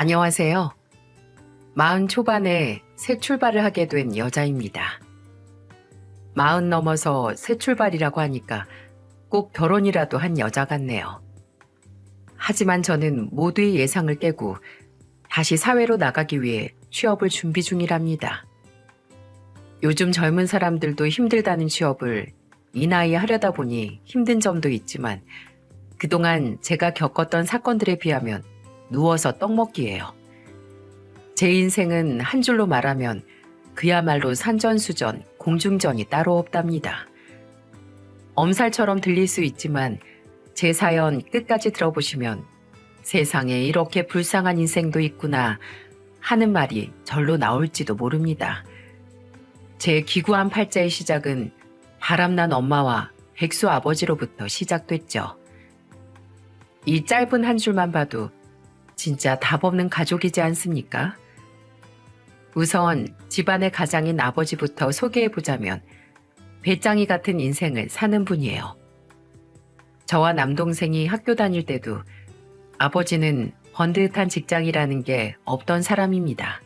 안녕하세요. 40 초반에 새 출발을 하게 된 여자입니다. 40 넘어서 새 출발이라고 하니까 꼭 결혼이라도 한 여자 같네요. 하지만 저는 모두의 예상을 깨고 다시 사회로 나가기 위해 취업을 준비 중이랍니다. 요즘 젊은 사람들도 힘들다는 취업을 이 나이에 하려다 보니 힘든 점도 있지만 그동안 제가 겪었던 사건들에 비하면 누워서 떡 먹기예요. 제 인생은 한 줄로 말하면 그야말로 산전수전, 공중전이 따로 없답니다. 엄살처럼 들릴 수 있지만 제 사연 끝까지 들어보시면 세상에 이렇게 불쌍한 인생도 있구나 하는 말이 절로 나올지도 모릅니다. 제 기구한 팔자의 시작은 바람난 엄마와 백수 아버지로부터 시작됐죠. 이 짧은 한 줄만 봐도 진짜 답 없는 가족이지 않습니까? 우선 집안의 가장인 아버지부터 소개해보자면 배짱이 같은 인생을 사는 분이에요. 저와 남동생이 학교 다닐 때도 아버지는 번듯한 직장이라는 게 없던 사람입니다.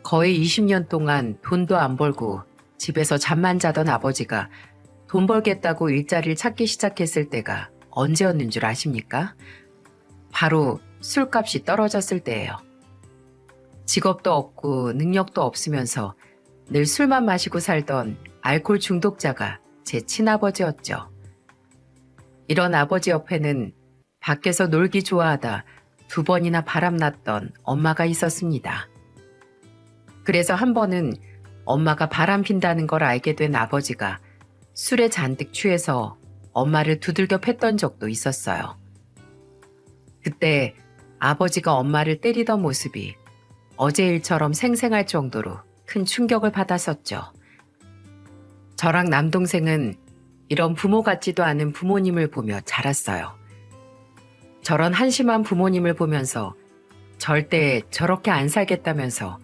거의 20년 동안 돈도 안 벌고 집에서 잠만 자던 아버지가 돈 벌겠다고 일자리를 찾기 시작했을 때가 언제였는 줄 아십니까? 바로 술값이 떨어졌을 때예요. 직업도 없고 능력도 없으면서 늘 술만 마시고 살던 알코올 중독자가 제 친아버지였죠. 이런 아버지 옆에는 밖에서 놀기 좋아하다 2번이나 바람났던 엄마가 있었습니다. 그래서 한 번은 엄마가 바람 핀다는 걸 알게 된 아버지가 술에 잔뜩 취해서 엄마를 두들겨 팼던 적도 있었어요. 그때 아버지가 엄마를 때리던 모습이 어제 일처럼 생생할 정도로 큰 충격을 받았었죠. 저랑 남동생은 이런 부모 같지도 않은 부모님을 보며 자랐어요. 저런 한심한 부모님을 보면서 절대 저렇게 안 살겠다면서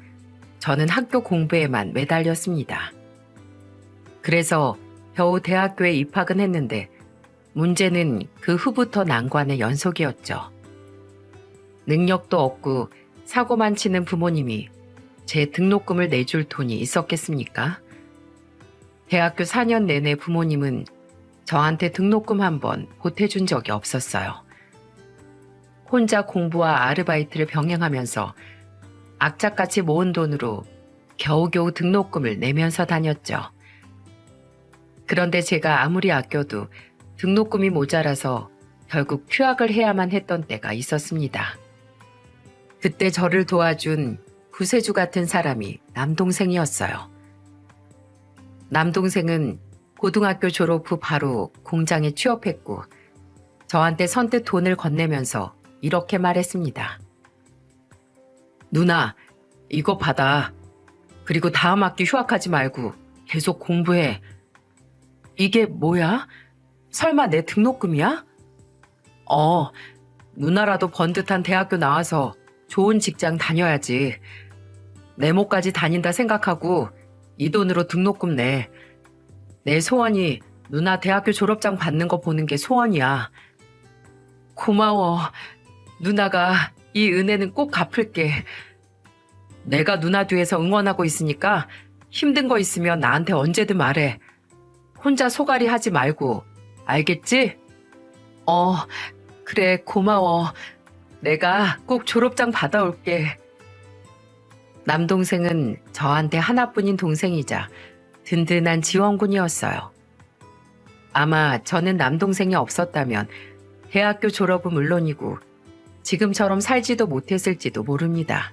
저는 학교 공부에만 매달렸습니다. 그래서 겨우 대학교에 입학은 했는데 문제는 그 후부터 난관의 연속이었죠. 능력도 없고 사고만 치는 부모님이 제 등록금을 내줄 돈이 있었겠습니까? 대학교 4년 내내 부모님은 저한테 등록금 한 번 보태준 적이 없었어요. 혼자 공부와 아르바이트를 병행하면서 악착같이 모은 돈으로 겨우겨우 등록금을 내면서 다녔죠. 그런데 제가 아무리 아껴도 등록금이 모자라서 결국 휴학을 해야만 했던 때가 있었습니다. 그때 저를 도와준 구세주 같은 사람이 남동생이었어요. 남동생은 고등학교 졸업 후 바로 공장에 취업했고 저한테 선뜻 돈을 건네면서 이렇게 말했습니다. 누나, 이거 받아. 그리고 다음 학기 휴학하지 말고 계속 공부해. 이게 뭐야? 설마 내 등록금이야? 누나라도 번듯한 대학교 나와서 좋은 직장 다녀야지. 네모까지 다닌다 생각하고 이 돈으로 등록금 내. 내 소원이 누나 대학교 졸업장 받는 거 보는 게 소원이야. 고마워. 누나가 이 은혜는 꼭 갚을게. 내가 누나 뒤에서 응원하고 있으니까 힘든 거 있으면 나한테 언제든 말해. 혼자 소갈이 하지 말고. 알겠지? 그래, 고마워. 내가 꼭 졸업장 받아올게. 남동생은 저한테 하나뿐인 동생이자 든든한 지원군이었어요. 아마 저는 남동생이 없었다면 대학교 졸업은 물론이고 지금처럼 살지도 못했을지도 모릅니다.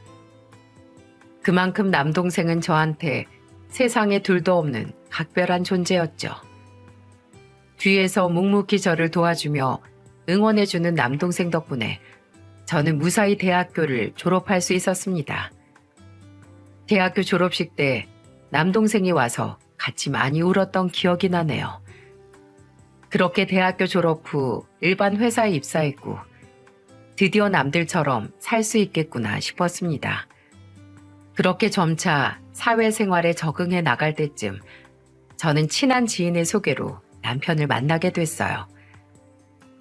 그만큼 남동생은 저한테 세상에 둘도 없는 각별한 존재였죠. 뒤에서 묵묵히 저를 도와주며 응원해주는 남동생 덕분에 저는 무사히 대학교를 졸업할 수 있었습니다. 대학교 졸업식 때 남동생이 와서 같이 많이 울었던 기억이 나네요. 그렇게 대학교 졸업 후 일반 회사에 입사했고 드디어 남들처럼 살 수 있겠구나 싶었습니다. 그렇게 점차 사회생활에 적응해 나갈 때쯤 저는 친한 지인의 소개로 남편을 만나게 됐어요.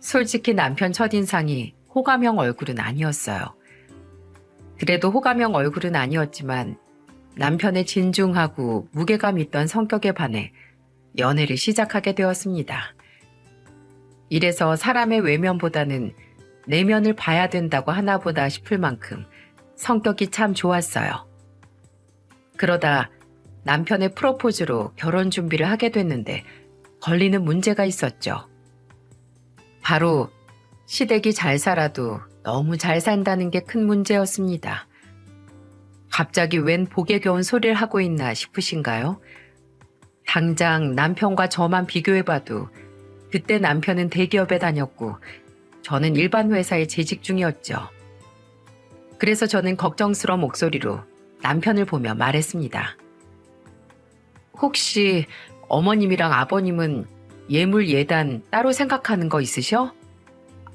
솔직히 남편 첫인상이 호감형 얼굴은 아니었어요. 그래도 호감형 얼굴은 아니었지만 남편의 진중하고 무게감 있던 성격에 반해 연애를 시작하게 되었습니다. 이래서 사람의 외면보다는 내면을 봐야 된다고 하나보다 싶을 만큼 성격이 참 좋았어요. 그러다 남편의 프로포즈로 결혼 준비를 하게 됐는데 걸리는 문제가 있었죠. 바로 시댁이 잘 살아도 너무 잘 산다는 게 큰 문제였습니다. 갑자기 웬 복에 겨운 소리를 하고 있나 싶으신가요? 당장 남편과 저만 비교해봐도 그때 남편은 대기업에 다녔고 저는 일반 회사에 재직 중이었죠. 그래서 저는 걱정스러운 목소리로 남편을 보며 말했습니다. 혹시 어머님이랑 아버님은 예물 예단 따로 생각하는 거 있으셔?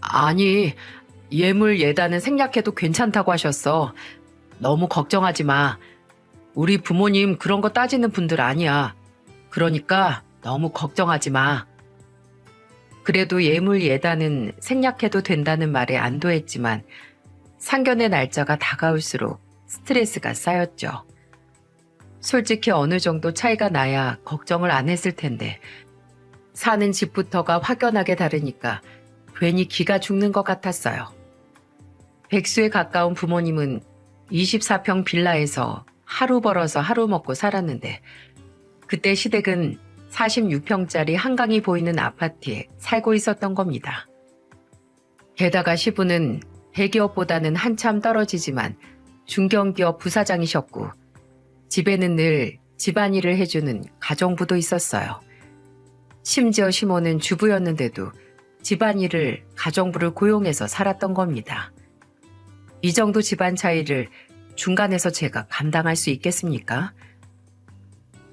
아니, 예물 예단은 생략해도 괜찮다고 하셨어. 너무 걱정하지 마. 우리 부모님 그런 거 따지는 분들 아니야. 그러니까 너무 걱정하지 마. 그래도 예물 예단은 생략해도 된다는 말에 안도했지만 상견례 날짜가 다가올수록 스트레스가 쌓였죠. 솔직히 어느 정도 차이가 나야 걱정을 안 했을 텐데 사는 집부터가 확연하게 다르니까 괜히 기가 죽는 것 같았어요. 백수에 가까운 부모님은 24평 빌라에서 하루 벌어서 하루 먹고 살았는데 그때 시댁은 46평짜리 한강이 보이는 아파트에 살고 있었던 겁니다. 게다가 시부는 대기업보다는 한참 떨어지지만 중견기업 부사장이셨고 집에는 늘 집안일을 해주는 가정부도 있었어요. 심지어 시모는 주부였는데도 집안일을 가정부를 고용해서 살았던 겁니다. 이 정도 집안 차이를 중간에서 제가 감당할 수 있겠습니까?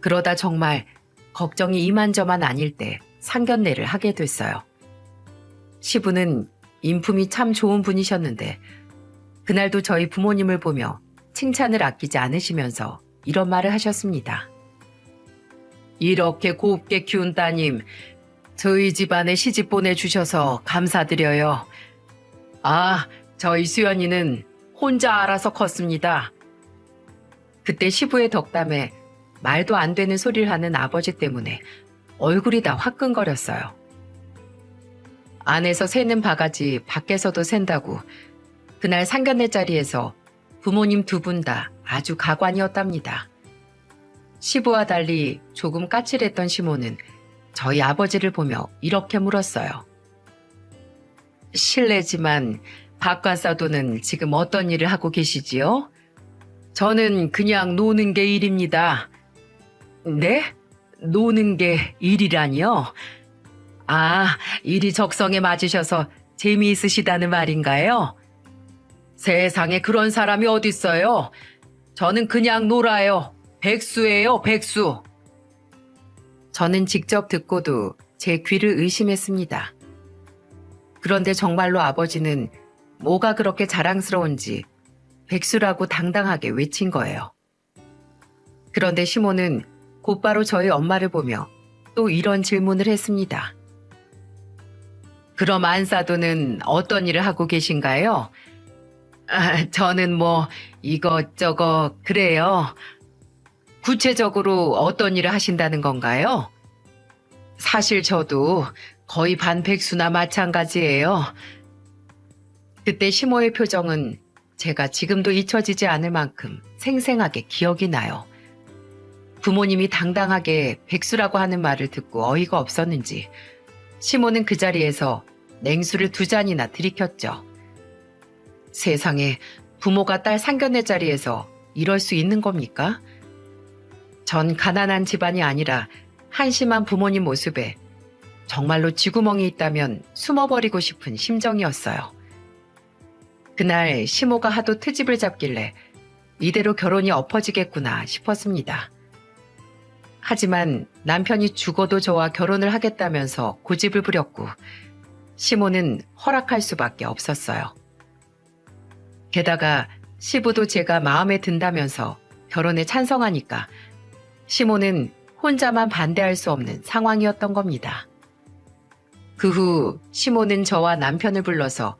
그러다 정말 걱정이 이만저만 아닐 때 상견례를 하게 됐어요. 시부는 인품이 참 좋은 분이셨는데 그날도 저희 부모님을 보며 칭찬을 아끼지 않으시면서 이런 말을 하셨습니다. 이렇게 곱게 키운 따님, 저희 집안에 시집 보내주셔서 감사드려요. 아, 저희 수연이는 혼자 알아서 컸습니다. 그때 시부의 덕담에 말도 안 되는 소리를 하는 아버지 때문에 얼굴이 다 화끈거렸어요. 안에서 새는 바가지 밖에서도 샌다고 그날 상견례 자리에서 부모님 두 분 다 아주 가관이었답니다. 시부와 달리 조금 까칠했던 시모는 저희 아버지를 보며 이렇게 물었어요. 실례지만 박관사도는 지금 어떤 일을 하고 계시지요? 저는 그냥 노는 게 일입니다. 네? 노는 게 일이라니요? 아, 일이 적성에 맞으셔서 재미있으시다는 말인가요? 세상에 그런 사람이 어딨어요? 저는 그냥 놀아요. 백수예요, 백수. 저는 직접 듣고도 제 귀를 의심했습니다. 그런데 정말로 아버지는 뭐가 그렇게 자랑스러운지 백수라고 당당하게 외친 거예요. 그런데 시모는 곧바로 저희 엄마를 보며 또 이런 질문을 했습니다. 그럼 안사도는 어떤 일을 하고 계신가요? 저는 뭐 이것저것 그래요. 구체적으로 어떤 일을 하신다는 건가요? 사실 저도 거의 반백수나 마찬가지예요. 그때 시모의 표정은 제가 지금도 잊혀지지 않을 만큼 생생하게 기억이 나요. 부모님이 당당하게 백수라고 하는 말을 듣고 어이가 없었는지 시모는 그 자리에서 냉수를 2잔이나 들이켰죠. 세상에 부모가 딸 상견례 자리에서 이럴 수 있는 겁니까? 전 가난한 집안이 아니라 한심한 부모님 모습에 정말로 쥐구멍이 있다면 숨어버리고 싶은 심정이었어요. 그날 시모가 하도 트집을 잡길래 이대로 결혼이 엎어지겠구나 싶었습니다. 하지만 남편이 죽어도 저와 결혼을 하겠다면서 고집을 부렸고 시모는 허락할 수밖에 없었어요. 게다가 시부도 제가 마음에 든다면서 결혼에 찬성하니까 시모는 혼자만 반대할 수 없는 상황이었던 겁니다. 그 후 시모는 저와 남편을 불러서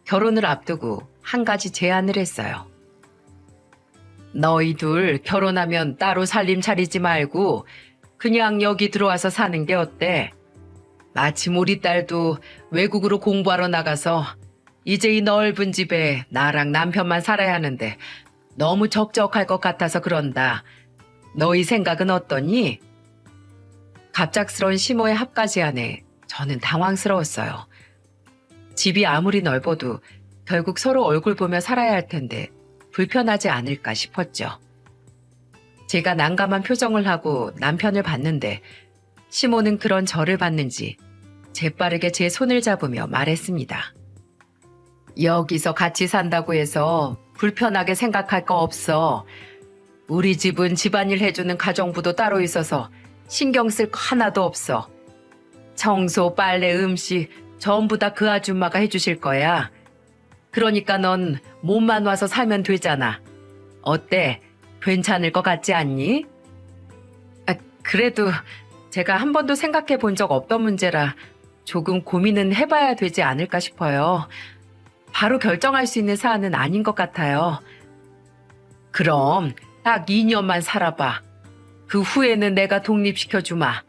결혼을 앞두고 한 가지 제안을 했어요. 너희 둘 결혼하면 따로 살림 차리지 말고 그냥 여기 들어와서 사는 게 어때? 마침 우리 딸도 외국으로 공부하러 나가서 이제 이 넓은 집에 나랑 남편만 살아야 하는데 너무 적적할 것 같아서 그런다. 너희 생각은 어떠니? 갑작스러운 시모의 합가 제안에 저는 당황스러웠어요. 집이 아무리 넓어도 결국 서로 얼굴 보며 살아야 할 텐데 불편하지 않을까 싶었죠. 제가 난감한 표정을 하고 남편을 봤는데 시모는 그런 저를 봤는지 재빠르게 제 손을 잡으며 말했습니다. 여기서 같이 산다고 해서 불편하게 생각할 거 없어. 우리 집은 집안일 해주는 가정부도 따로 있어서 신경 쓸 거 하나도 없어. 청소, 빨래, 음식 전부 다 그 아줌마가 해주실 거야. 그러니까 넌 몸만 와서 살면 되잖아. 어때? 괜찮을 것 같지 않니? 그래도 제가 한 번도 생각해 본 적 없던 문제라 조금 고민은 해봐야 되지 않을까 싶어요. 바로 결정할 수 있는 사안은 아닌 것 같아요. 그럼 딱 2년만 살아봐. 그 후에는 내가 독립시켜주마.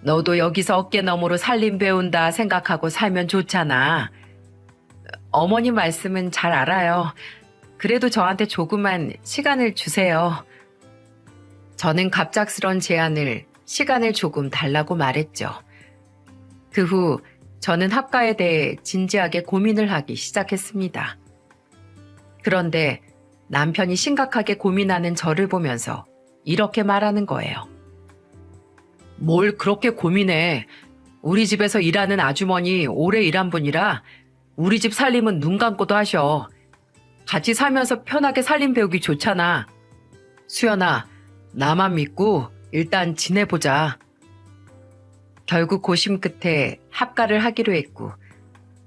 너도 여기서 어깨너머로 살림 배운다 생각하고 살면 좋잖아. 어머님 말씀은 잘 알아요. 그래도 저한테 조금만 시간을 주세요. 저는 갑작스런 제안을 시간을 조금 달라고 말했죠. 그 후 저는 합가에 대해 진지하게 고민을 하기 시작했습니다. 그런데 남편이 심각하게 고민하는 저를 보면서 이렇게 말하는 거예요. 뭘 그렇게 고민해. 우리 집에서 일하는 아주머니 오래 일한 분이라 우리 집 살림은 눈 감고도 하셔. 같이 살면서 편하게 살림 배우기 좋잖아. 수연아, 나만 믿고 일단 지내보자. 결국 고심 끝에 합가를 하기로 했고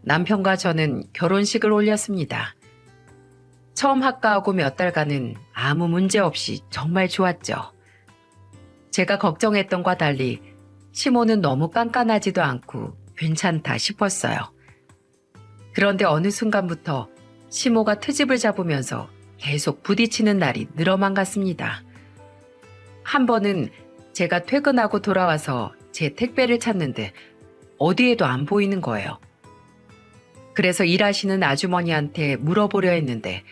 남편과 저는 결혼식을 올렸습니다. 처음 합가하고 몇 달간은 아무 문제 없이 정말 좋았죠. 제가 걱정했던과 달리 시모는 너무 깐깐하지도 않고 괜찮다 싶었어요. 그런데 어느 순간부터 시모가 트집을 잡으면서 계속 부딪히는 날이 늘어만 갔습니다. 한 번은 제가 퇴근하고 돌아와서 제 택배를 찾는데 어디에도 안 보이는 거예요. 그래서 일하시는 아주머니한테 물어보려 했는데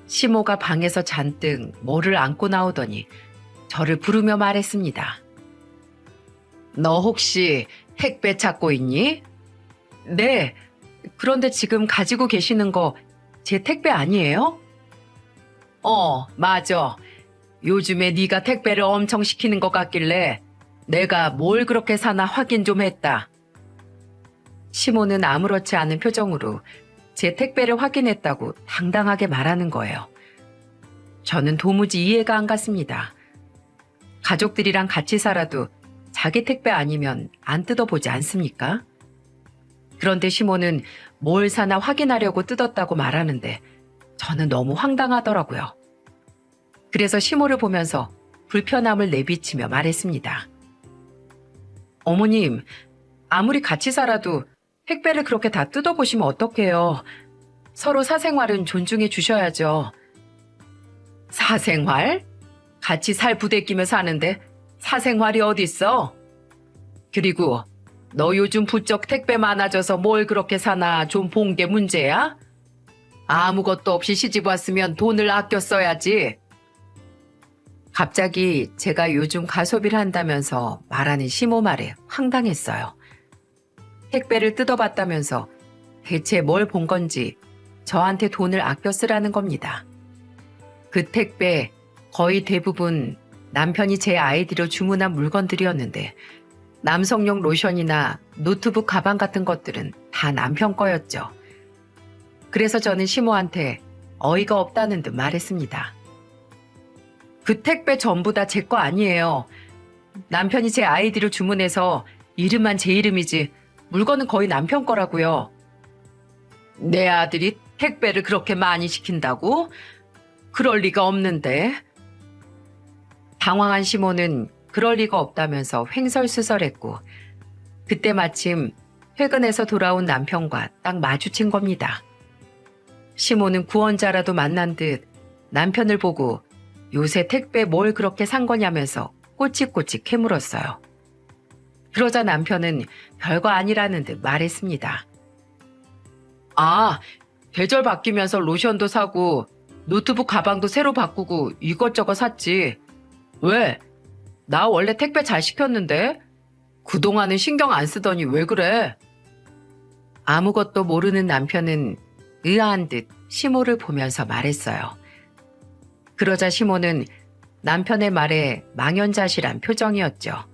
시모가 방에서 잔뜩 뭐를 안고 나오더니 저를 부르며 말했습니다. 너 혹시 택배 찾고 있니? 네, 그런데 지금 가지고 계시는 거 제 택배 아니에요? 맞아. 요즘에 네가 택배를 엄청 시키는 것 같길래 내가 뭘 그렇게 사나 확인 좀 했다. 시모는 아무렇지 않은 표정으로 제 택배를 확인했다고 당당하게 말하는 거예요. 저는 도무지 이해가 안 갔습니다. 가족들이랑 같이 살아도 자기 택배 아니면 안 뜯어보지 않습니까? 그런데 시모는 뭘 사나 확인하려고 뜯었다고 말하는데 저는 너무 황당하더라고요. 그래서 시모를 보면서 불편함을 내비치며 말했습니다. 어머님, 아무리 같이 살아도 택배를 그렇게 다 뜯어보시면 어떡해요. 서로 사생활은 존중해 주셔야죠. 사생활? 같이 살 부대끼며 사는데 사생활이 어딨어? 그리고 너 요즘 부쩍 택배 많아져서 뭘 그렇게 사나 좀 본 게 문제야? 아무것도 없이 시집 왔으면 돈을 아껴 써야지. 갑자기 제가 요즘 가소비를 한다면서 말하는 시모 말에 황당했어요. 택배를 뜯어봤다면서 대체 뭘 본 건지 저한테 돈을 아껴 쓰라는 겁니다. 그 택배 거의 대부분 남편이 제 아이디로 주문한 물건들이었는데 남성용 로션이나 노트북 가방 같은 것들은 다 남편 거였죠. 그래서 저는 시모한테 어이가 없다는 듯 말했습니다. 그 택배 전부 다 제 거 아니에요. 남편이 제 아이디로 주문해서 이름만 제 이름이지 물건은 거의 남편 거라고요. 내 아들이 택배를 그렇게 많이 시킨다고? 그럴 리가 없는데. 당황한 시모는 그럴 리가 없다면서 횡설수설했고 그때 마침 퇴근해서 돌아온 남편과 딱 마주친 겁니다. 시모는 구원자라도 만난 듯 남편을 보고 요새 택배 뭘 그렇게 산 거냐면서 꼬치꼬치 캐물었어요. 그러자 남편은 별거 아니라는 듯 말했습니다. 아, 계절 바뀌면서 로션도 사고 노트북 가방도 새로 바꾸고 이것저것 샀지. 왜? 나 원래 택배 잘 시켰는데? 그동안은 신경 안 쓰더니 왜 그래? 아무것도 모르는 남편은 의아한 듯 시모를 보면서 말했어요. 그러자 시모는 남편의 말에 망연자실한 표정이었죠.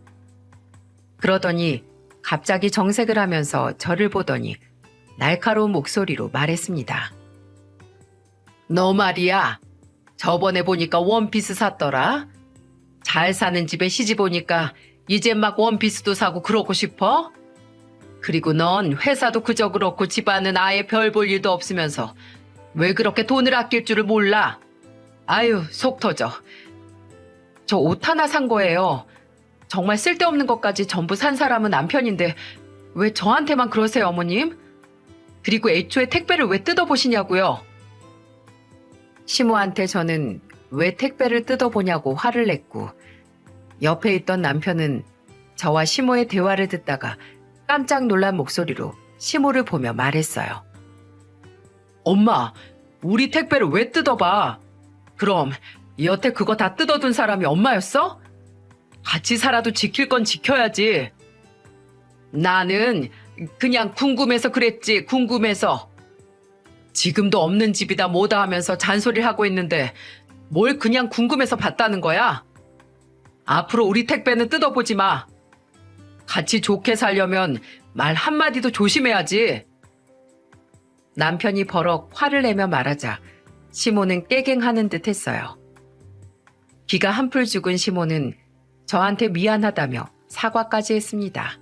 그러더니 갑자기 정색을 하면서 저를 보더니 날카로운 목소리로 말했습니다. 너 말이야. 저번에 보니까 원피스 샀더라. 잘 사는 집에 시집 오니까 이제 막 원피스도 사고 그러고 싶어? 그리고 넌 회사도 그저 그렇고 집안은 아예 별 볼 일도 없으면서 왜 그렇게 돈을 아낄 줄을 몰라? 아유, 속 터져. 저 옷 하나 산 거예요. 정말 쓸데없는 것까지 전부 산 사람은 남편인데 왜 저한테만 그러세요, 어머님? 그리고 애초에 택배를 왜 뜯어보시냐고요? 시모한테 저는 왜 택배를 뜯어보냐고 화를 냈고 옆에 있던 남편은 저와 시모의 대화를 듣다가 깜짝 놀란 목소리로 시모를 보며 말했어요. 엄마, 우리 택배를 왜 뜯어봐? 그럼 여태 그거 다 뜯어둔 사람이 엄마였어? 같이 살아도 지킬 건 지켜야지. 나는 그냥 궁금해서 그랬지, 궁금해서. 지금도 없는 집이다 뭐다 하면서 잔소리를 하고 있는데 뭘 그냥 궁금해서 봤다는 거야? 앞으로 우리 택배는 뜯어보지 마. 같이 좋게 살려면 말 한마디도 조심해야지. 남편이 버럭 화를 내며 말하자 시모는 깨갱하는 듯 했어요. 기가 한풀 죽은 시모는 저한테 미안하다며 사과까지 했습니다.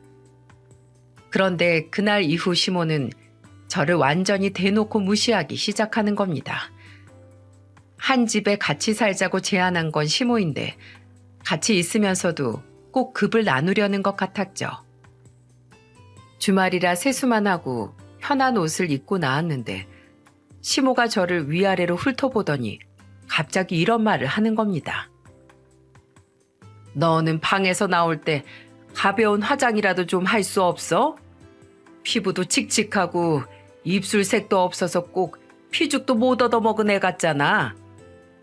그런데 그날 이후 시모는 저를 완전히 대놓고 무시하기 시작하는 겁니다. 한 집에 같이 살자고 제안한 건 시모인데 같이 있으면서도 꼭 급을 나누려는 것 같았죠. 주말이라 세수만 하고 편한 옷을 입고 나왔는데 시모가 저를 위아래로 훑어보더니 갑자기 이런 말을 하는 겁니다. 너는 방에서 나올 때 가벼운 화장이라도 좀 할 수 없어? 피부도 칙칙하고 입술색도 없어서 꼭 피죽도 못 얻어먹은 애 같잖아.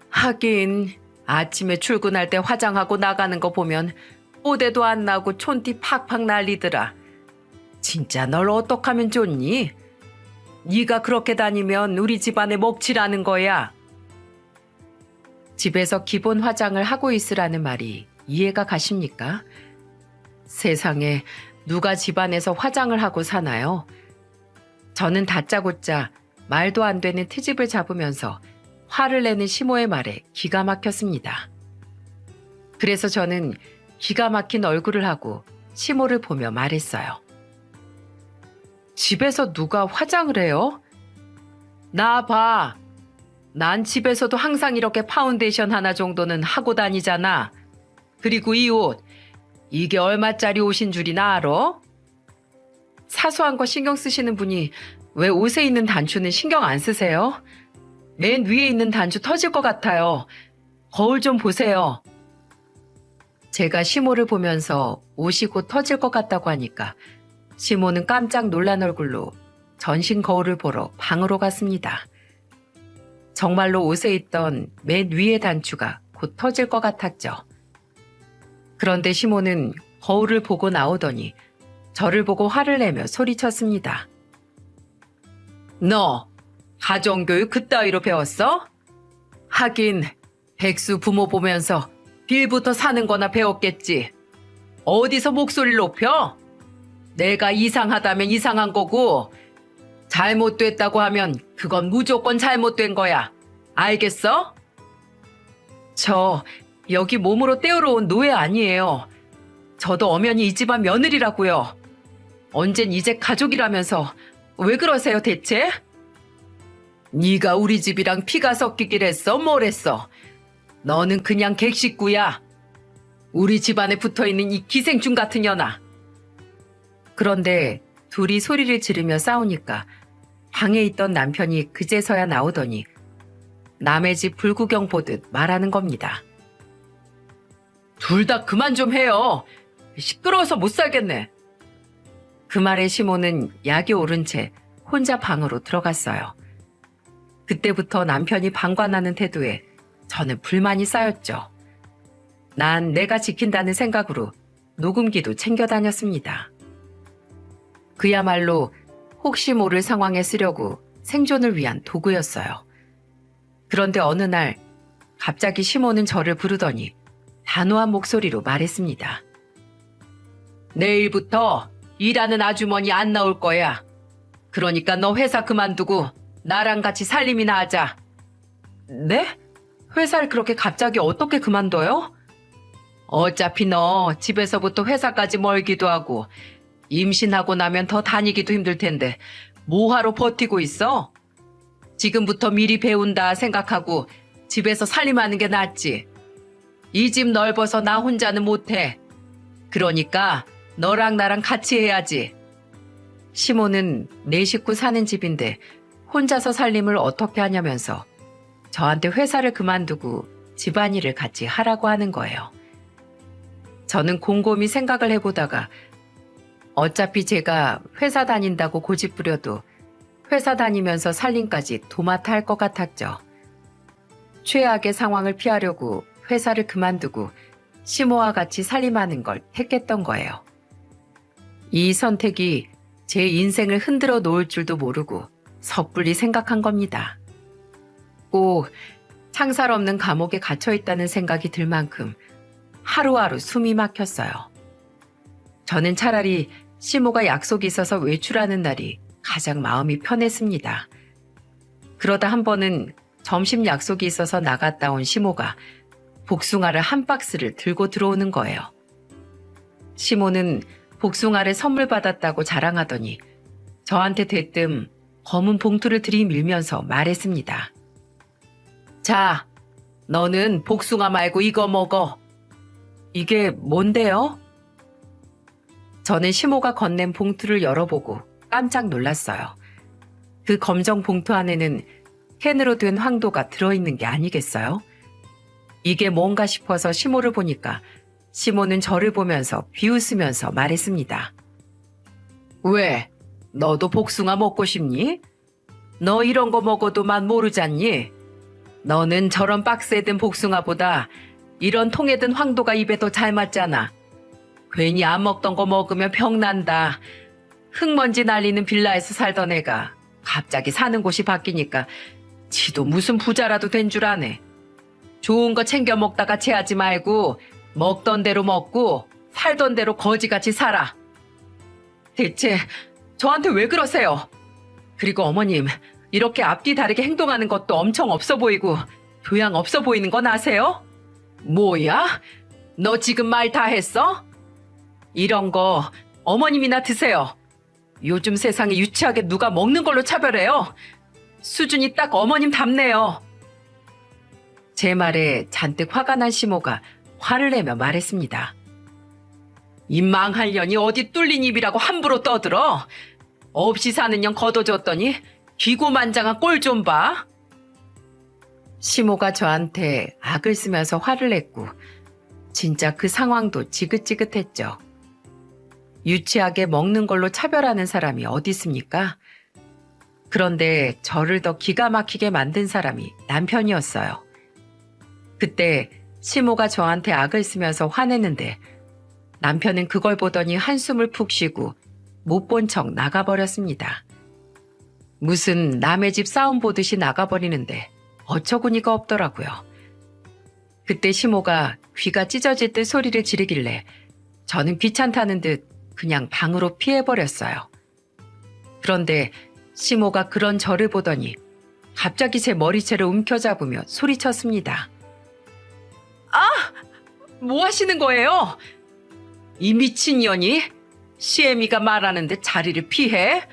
하긴 아침에 출근할 때 화장하고 나가는 거 보면 뽀대도 안 나고 촌티 팍팍 날리더라. 진짜 널 어떡하면 좋니? 네가 그렇게 다니면 우리 집안에 먹칠하는 거야. 집에서 기본 화장을 하고 있으라는 말이 이해가 가십니까? 세상에 누가 집안에서 화장을 하고 사나요? 저는 다짜고짜 말도 안 되는 트집을 잡으면서 화를 내는 시모의 말에 기가 막혔습니다. 그래서 저는 기가 막힌 얼굴을 하고 시모를 보며 말했어요. 집에서 누가 화장을 해요? 나 봐. 난 집에서도 항상 이렇게 파운데이션 하나 정도는 하고 다니잖아. 그리고 이 옷, 이게 얼마짜리 옷인 줄이나 알아? 사소한 거 신경 쓰시는 분이 왜 옷에 있는 단추는 신경 안 쓰세요? 맨 위에 있는 단추 터질 것 같아요. 거울 좀 보세요. 제가 시모를 보면서 옷이 곧 터질 것 같다고 하니까 시모는 깜짝 놀란 얼굴로 전신 거울을 보러 방으로 갔습니다. 정말로 옷에 있던 맨 위의 단추가 곧 터질 것 같았죠. 그런데 시모는 거울을 보고 나오더니 저를 보고 화를 내며 소리쳤습니다. 너 가정교육 그따위로 배웠어? 하긴 백수 부모 보면서 빌부터 사는 거나 배웠겠지. 어디서 목소리를 높여? 내가 이상하다면 이상한 거고 잘못됐다고 하면 그건 무조건 잘못된 거야. 알겠어? 저 여기 몸으로 때우러 온 노예 아니에요. 저도 엄연히 이 집안 며느리라고요. 언젠 이제 가족이라면서 왜 그러세요 대체? 네가 우리 집이랑 피가 섞이길 했어? 뭘 했어? 너는 그냥 객식구야. 우리 집안에 붙어있는 이 기생충 같은 년아. 그런데 둘이 소리를 지르며 싸우니까 방에 있던 남편이 그제서야 나오더니 남의 집 불구경 보듯 말하는 겁니다. 둘 다 그만 좀 해요. 시끄러워서 못 살겠네. 그 말에 시모는 약이 오른 채 혼자 방으로 들어갔어요. 그때부터 남편이 방관하는 태도에 저는 불만이 쌓였죠. 난 내가 지킨다는 생각으로 녹음기도 챙겨 다녔습니다. 그야말로 혹시 모를 상황에 쓰려고 생존을 위한 도구였어요. 그런데 어느 날 갑자기 시모는 저를 부르더니 단호한 목소리로 말했습니다. 내일부터 일하는 아주머니 안 나올 거야. 그러니까 너 회사 그만두고 나랑 같이 살림이나 하자. 네? 회사를 그렇게 갑자기 어떻게 그만둬요? 어차피 너 집에서부터 회사까지 멀기도 하고 임신하고 나면 더 다니기도 힘들 텐데 뭐하러 버티고 있어? 지금부터 미리 배운다 생각하고 집에서 살림하는 게 낫지. 이 집 넓어서 나 혼자는 못해. 그러니까 너랑 나랑 같이 해야지. 시모는 내 식구 사는 집인데 혼자서 살림을 어떻게 하냐면서 저한테 회사를 그만두고 집안일을 같이 하라고 하는 거예요. 저는 곰곰이 생각을 해보다가 어차피 제가 회사 다닌다고 고집 부려도 회사 다니면서 살림까지 도맡아 할 것 같았죠. 최악의 상황을 피하려고 회사를 그만두고 시모와 같이 살림하는 걸 택했던 거예요. 이 선택이 제 인생을 흔들어 놓을 줄도 모르고 섣불리 생각한 겁니다. 꼭 창살 없는 감옥에 갇혀 있다는 생각이 들 만큼 하루하루 숨이 막혔어요. 저는 차라리 시모가 약속이 있어서 외출하는 날이 가장 마음이 편했습니다. 그러다 한 번은 점심 약속이 있어서 나갔다 온 시모가 복숭아를 한 박스를 들고 들어오는 거예요. 시모는 복숭아를 선물 받았다고 자랑하더니 저한테 대뜸 검은 봉투를 들이밀면서 말했습니다. 자, 너는 복숭아 말고 이거 먹어. 이게 뭔데요? 저는 시모가 건넨 봉투를 열어보고 깜짝 놀랐어요. 그 검정 봉투 안에는 캔으로 된 황도가 들어있는 게 아니겠어요? 이게 뭔가 싶어서 시모를 보니까 시모는 저를 보면서 비웃으면서 말했습니다. 왜? 너도 복숭아 먹고 싶니? 너 이런 거 먹어도 맛 모르잖니? 너는 저런 박스에 든 복숭아보다 이런 통에 든 황도가 입에 더 잘 맞잖아. 괜히 안 먹던 거 먹으면 병난다. 흙먼지 날리는 빌라에서 살던 애가 갑자기 사는 곳이 바뀌니까 지도 무슨 부자라도 된 줄 아네. 좋은 거 챙겨 먹다가 체하지 말고 먹던 대로 먹고 살던 대로 거지같이 살아. 대체 저한테 왜 그러세요? 그리고 어머님, 이렇게 앞뒤 다르게 행동하는 것도 엄청 없어 보이고 교양 없어 보이는 건 아세요? 뭐야? 너 지금 말 다 했어? 이런 거 어머님이나 드세요. 요즘 세상에 유치하게 누가 먹는 걸로 차별해요? 수준이 딱 어머님 답네요. 제 말에 잔뜩 화가 난 시모가 화를 내며 말했습니다. 이 망할 년이 어디 뚫린 입이라고 함부로 떠들어? 없이 사는 년 걷어줬더니 기고만장한 꼴 좀 봐. 시모가 저한테 악을 쓰면서 화를 냈고 진짜 그 상황도 지긋지긋했죠. 유치하게 먹는 걸로 차별하는 사람이 어디 있습니까? 그런데 저를 더 기가 막히게 만든 사람이 남편이었어요. 그때 시모가 저한테 악을 쓰면서 화냈는데 남편은 그걸 보더니 한숨을 푹 쉬고 못 본 척 나가버렸습니다. 무슨 남의 집 싸움 보듯이 나가버리는데 어처구니가 없더라고요. 그때 시모가 귀가 찢어질 듯 소리를 지르길래 저는 귀찮다는 듯 그냥 방으로 피해버렸어요. 그런데 시모가 그런 저를 보더니 갑자기 제 머리채를 움켜잡으며 소리쳤습니다. 아! 뭐 하시는 거예요? 이 미친년이? 시애미가 말하는데 자리를 피해?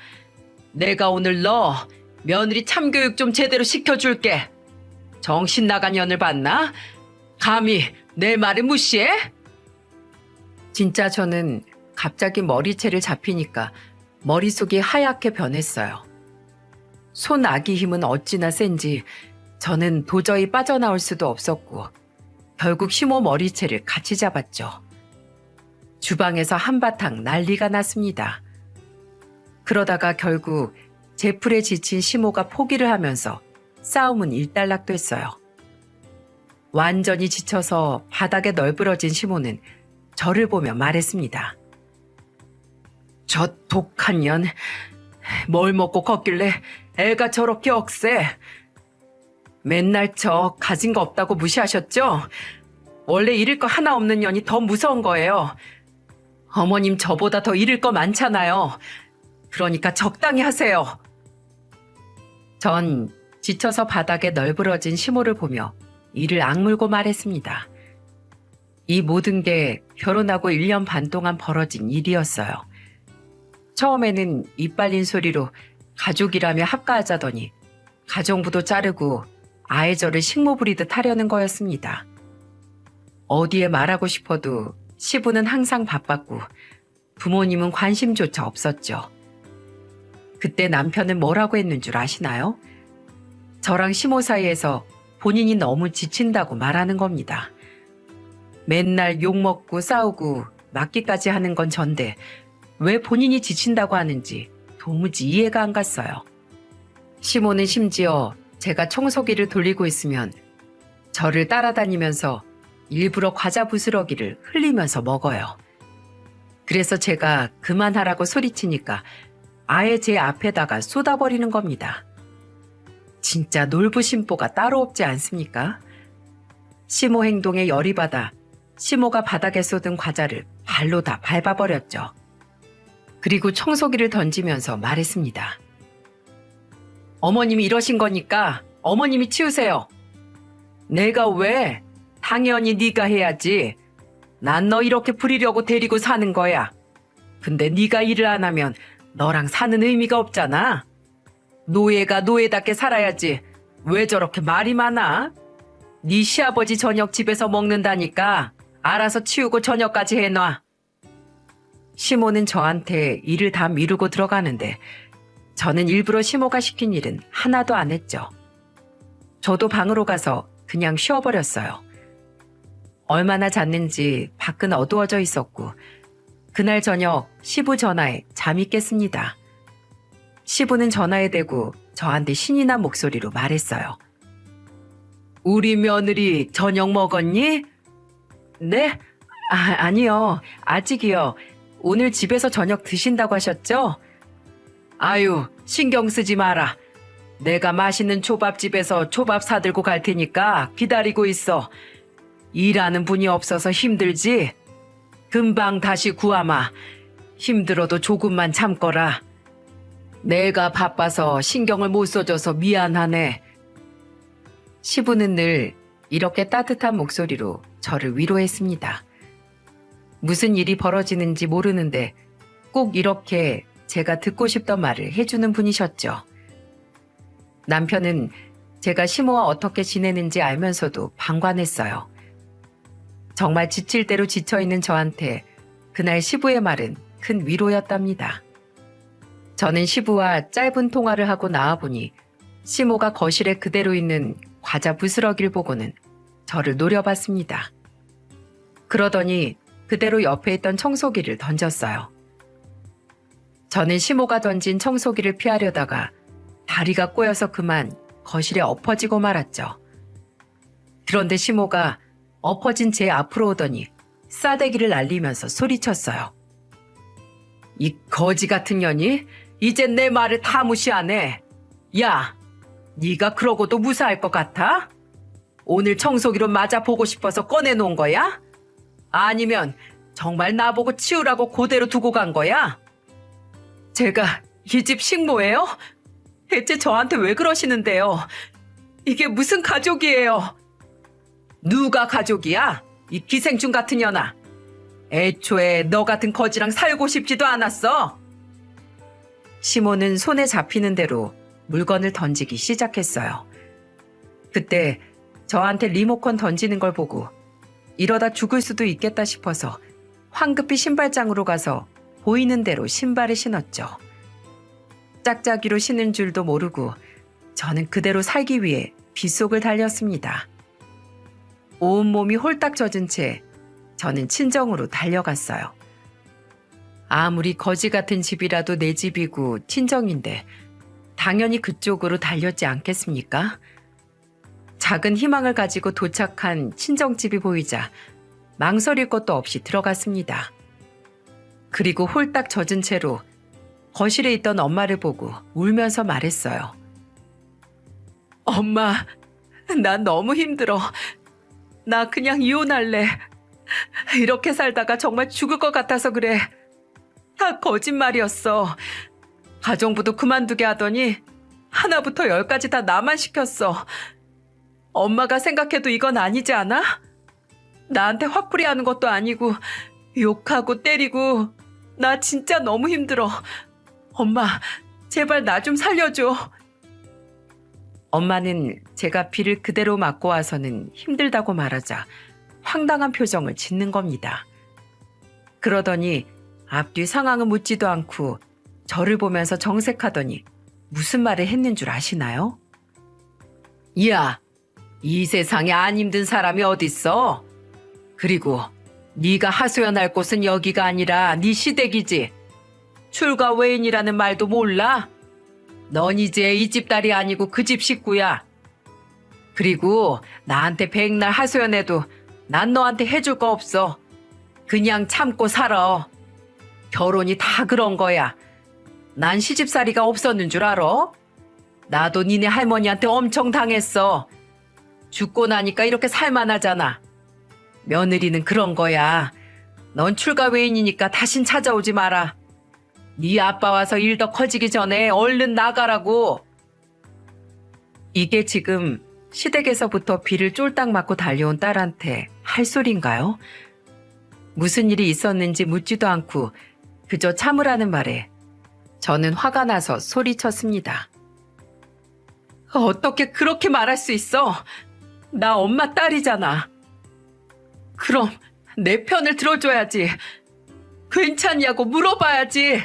내가 오늘 너 며느리 참교육 좀 제대로 시켜줄게. 정신 나간 년을 봤나? 감히 내 말을 무시해? 진짜 저는 갑자기 머리채를 잡히니까 머릿속이 하얗게 변했어요. 손아귀 힘은 어찌나 센지 저는 도저히 빠져나올 수도 없었고 결국 시모 머리채를 같이 잡았죠. 주방에서 한바탕 난리가 났습니다. 그러다가 결국 제풀에 지친 시모가 포기를 하면서 싸움은 일단락됐어요. 완전히 지쳐서 바닥에 널브러진 시모는 저를 보며 말했습니다. 저 독한 년, 뭘 먹고 걷길래 애가 저렇게 억세. 맨날 저 가진 거 없다고 무시하셨죠? 원래 잃을 거 하나 없는 년이 더 무서운 거예요. 어머님 저보다 더 잃을 거 많잖아요. 그러니까 적당히 하세요. 전 지쳐서 바닥에 널브러진 시모를 보며 이를 악물고 말했습니다. 이 모든 게 결혼하고 1년 반 동안 벌어진 일이었어요. 처음에는 이빨린 소리로 가족이라며 합가하자더니 가정부도 자르고 아예 저를 식모 부리듯 하려는 거였습니다. 어디에 말하고 싶어도 시부는 항상 바빴고 부모님은 관심조차 없었죠. 그때 남편은 뭐라고 했는 줄 아시나요? 저랑 시모 사이에서 본인이 너무 지친다고 말하는 겁니다. 맨날 욕먹고 싸우고 맞기까지 하는 건 전데 왜 본인이 지친다고 하는지 도무지 이해가 안 갔어요. 시모는 심지어 제가 청소기를 돌리고 있으면 저를 따라다니면서 일부러 과자 부스러기를 흘리면서 먹어요. 그래서 제가 그만하라고 소리치니까 아예 제 앞에다가 쏟아버리는 겁니다. 진짜 놀부심보가 따로 없지 않습니까? 시모 행동에 열이 받아 시모가 바닥에 쏟은 과자를 발로 다 밟아버렸죠. 그리고 청소기를 던지면서 말했습니다. 어머님이 이러신 거니까 어머님이 치우세요. 내가 왜? 당연히 네가 해야지. 난 너 이렇게 부리려고 데리고 사는 거야. 근데 네가 일을 안 하면 너랑 사는 의미가 없잖아. 노예가 노예답게 살아야지. 왜 저렇게 말이 많아? 네 시아버지 저녁 집에서 먹는다니까 알아서 치우고 저녁까지 해놔. 시모는 저한테 일을 다 미루고 들어가는데 저는 일부러 시모가 시킨 일은 하나도 안 했죠. 저도 방으로 가서 그냥 쉬어버렸어요. 얼마나 잤는지 밖은 어두워져 있었고 그날 저녁 시부 전화에 잠이 깼습니다. 시부는 전화에 대고 저한테 신이 난 목소리로 말했어요. 우리 며느리 저녁 먹었니? 네? 아니요. 아직이요. 오늘 집에서 저녁 드신다고 하셨죠? 아유, 신경 쓰지 마라. 내가 맛있는 초밥집에서 초밥 사들고 갈 테니까 기다리고 있어. 일하는 분이 없어서 힘들지? 금방 다시 구하마. 힘들어도 조금만 참거라. 내가 바빠서 신경을 못 써줘서 미안하네. 시부는 늘 이렇게 따뜻한 목소리로 저를 위로했습니다. 무슨 일이 벌어지는지 모르는데 꼭 이렇게 제가 듣고 싶던 말을 해주는 분이셨죠. 남편은 제가 시모와 어떻게 지내는지 알면서도 방관했어요. 정말 지칠 대로 지쳐있는 저한테 그날 시부의 말은 큰 위로였답니다. 저는 시부와 짧은 통화를 하고 나와보니 시모가 거실에 그대로 있는 과자 부스러기를 보고는 저를 노려봤습니다. 그러더니 그대로 옆에 있던 청소기를 던졌어요. 저는 시모가 던진 청소기를 피하려다가 다리가 꼬여서 그만 거실에 엎어지고 말았죠. 그런데 시모가 엎어진 제 앞으로 오더니 싸대기를 날리면서 소리쳤어요. 이 거지 같은 년이 이젠 내 말을 다 무시하네. 야, 네가 그러고도 무사할 것 같아? 오늘 청소기로 맞아 보고 싶어서 꺼내놓은 거야? 아니면 정말 나보고 치우라고 그대로 두고 간 거야? 제가 이 집 식모예요? 대체 저한테 왜 그러시는데요? 이게 무슨 가족이에요? 누가 가족이야? 이 기생충 같은 년아. 애초에 너 같은 거지랑 살고 싶지도 않았어. 시모는 손에 잡히는 대로 물건을 던지기 시작했어요. 그때 저한테 리모컨 던지는 걸 보고 이러다 죽을 수도 있겠다 싶어서 황급히 신발장으로 가서 보이는 대로 신발을 신었죠. 짝짝이로 신은 줄도 모르고 저는 그대로 살기 위해 빗속을 달렸습니다. 온몸이 홀딱 젖은 채 저는 친정으로 달려갔어요. 아무리 거지 같은 집이라도 내 집이고 친정인데 당연히 그쪽으로 달렸지 않겠습니까? 작은 희망을 가지고 도착한 친정집이 보이자 망설일 것도 없이 들어갔습니다. 그리고 홀딱 젖은 채로 거실에 있던 엄마를 보고 울면서 말했어요. 엄마, 나 너무 힘들어. 나 그냥 이혼할래. 이렇게 살다가 정말 죽을 것 같아서 그래. 다 거짓말이었어. 가정부도 그만두게 하더니 하나부터 열까지 다 나만 시켰어. 엄마가 생각해도 이건 아니지 않아? 나한테 화풀이 하는 것도 아니고 욕하고 때리고 나 진짜 너무 힘들어. 엄마, 제발 나 좀 살려줘. 엄마는 제가 비를 그대로 맞고 와서는 힘들다고 말하자 황당한 표정을 짓는 겁니다. 그러더니 앞뒤 상황은 묻지도 않고 저를 보면서 정색하더니 무슨 말을 했는 줄 아시나요? 야, 이 세상에 안 힘든 사람이 어딨어? 그리고 네가 하소연할 곳은 여기가 아니라 네 시댁이지. 출가 외인이라는 말도 몰라? 넌 이제 이 집 딸이 아니고 그 집 식구야. 그리고 나한테 백날 하소연해도 난 너한테 해줄 거 없어. 그냥 참고 살아. 결혼이 다 그런 거야. 난 시집살이가 없었는 줄 알아? 나도 니네 할머니한테 엄청 당했어. 죽고 나니까 이렇게 살만하잖아. 며느리는 그런 거야. 넌 출가 외인이니까 다신 찾아오지 마라. 네 아빠 와서 일 더 커지기 전에 얼른 나가라고. 이게 지금 시댁에서부터 비를 쫄딱 맞고 달려온 딸한테 할 소린가요? 무슨 일이 있었는지 묻지도 않고 그저 참으라는 말에 저는 화가 나서 소리쳤습니다. 어떻게 그렇게 말할 수 있어? 나 엄마 딸이잖아. 그럼 내 편을 들어줘야지. 괜찮냐고 물어봐야지.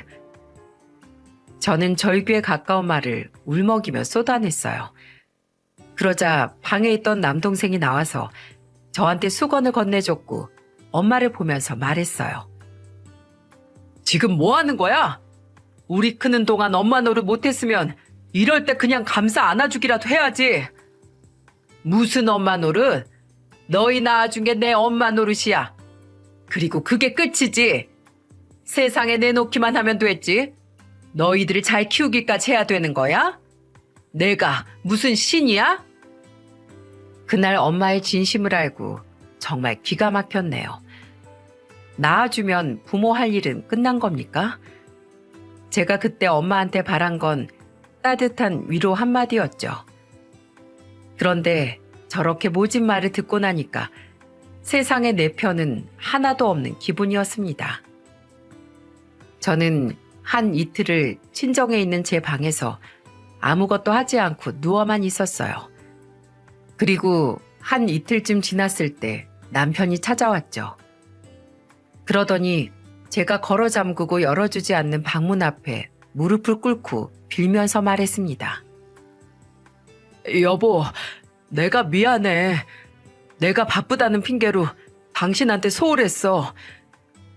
저는 절규에 가까운 말을 울먹이며 쏟아냈어요. 그러자 방에 있던 남동생이 나와서 저한테 수건을 건네줬고 엄마를 보면서 말했어요. 지금 뭐 하는 거야? 우리 크는 동안 엄마 노릇 못했으면 이럴 때 그냥 감싸 안아주기라도 해야지. 무슨 엄마 노릇? 너희 낳아준 게 내 엄마 노릇이야. 그리고 그게 끝이지. 세상에 내놓기만 하면 됐지. 너희들을 잘 키우기까지 해야 되는 거야? 내가 무슨 신이야? 그날 엄마의 진심을 알고 정말 기가 막혔네요. 낳아주면 부모 할 일은 끝난 겁니까? 제가 그때 엄마한테 바란 건 따뜻한 위로 한마디였죠. 그런데 저렇게 모진 말을 듣고 나니까 세상에 내 편은 하나도 없는 기분이었습니다. 저는 한 이틀을 친정에 있는 제 방에서 아무것도 하지 않고 누워만 있었어요. 그리고 한 이틀쯤 지났을 때 남편이 찾아왔죠. 그러더니 제가 걸어 잠그고 열어주지 않는 방문 앞에 무릎을 꿇고 빌면서 말했습니다. 여보, 내가 미안해. 내가 바쁘다는 핑계로 당신한테 소홀했어.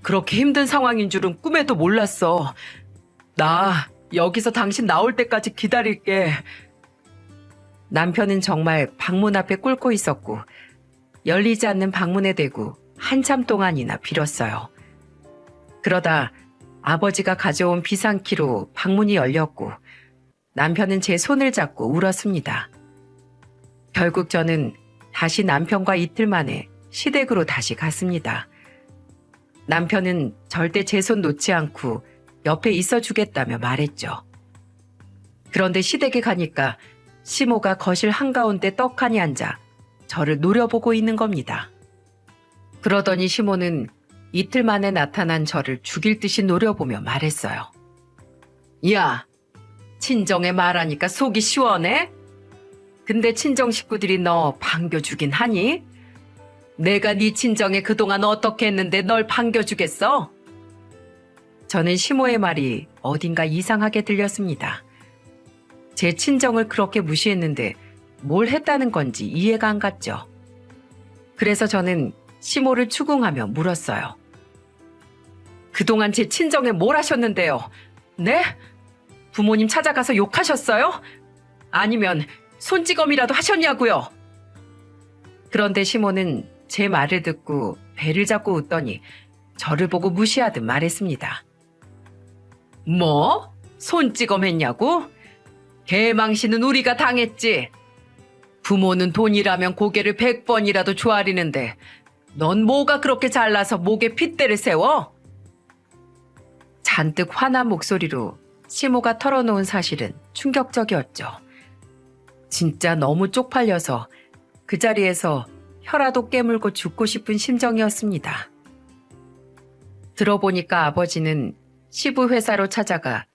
그렇게 힘든 상황인 줄은 꿈에도 몰랐어. 나 여기서 당신 나올 때까지 기다릴게. 남편은 정말 방문 앞에 꿇고 있었고 열리지 않는 방문에 대고 한참 동안이나 빌었어요. 그러다 아버지가 가져온 비상키로 방문이 열렸고 남편은 제 손을 잡고 울었습니다. 결국 저는 다시 남편과 이틀 만에 시댁으로 다시 갔습니다. 남편은 절대 제 손 놓지 않고 옆에 있어주겠다며 말했죠. 그런데 시댁에 가니까 시모가 거실 한가운데 떡하니 앉아 저를 노려보고 있는 겁니다. 그러더니 시모는 이틀 만에 나타난 저를 죽일 듯이 노려보며 말했어요. 야, 친정에 말하니까 속이 시원해? 근데 친정 식구들이 너 반겨주긴 하니? 내가 네 친정에 그동안 어떻게 했는데 널 반겨주겠어? 저는 시모의 말이 어딘가 이상하게 들렸습니다. 제 친정을 그렇게 무시했는데 뭘 했다는 건지 이해가 안 갔죠. 그래서 저는 시모를 추궁하며 물었어요. 그동안 제 친정에 뭘 하셨는데요? 네? 부모님 찾아가서 욕하셨어요? 아니면 손찌검이라도 하셨냐고요? 그런데 시모는 제 말을 듣고 배를 잡고 웃더니 저를 보고 무시하듯 말했습니다. 뭐? 손찌검 했냐고? 개망신은 우리가 당했지. 부모는 돈이라면 고개를 100번이라도 조아리는데 넌 뭐가 그렇게 잘나서 목에 핏대를 세워? 잔뜩 화난 목소리로 시모가 털어놓은 사실은 충격적이었죠. 진짜 너무 쪽팔려서 그 자리에서 혀라도 깨물고 죽고 싶은 심정이었습니다. 들어보니까 아버지는 시부 회사로 찾아가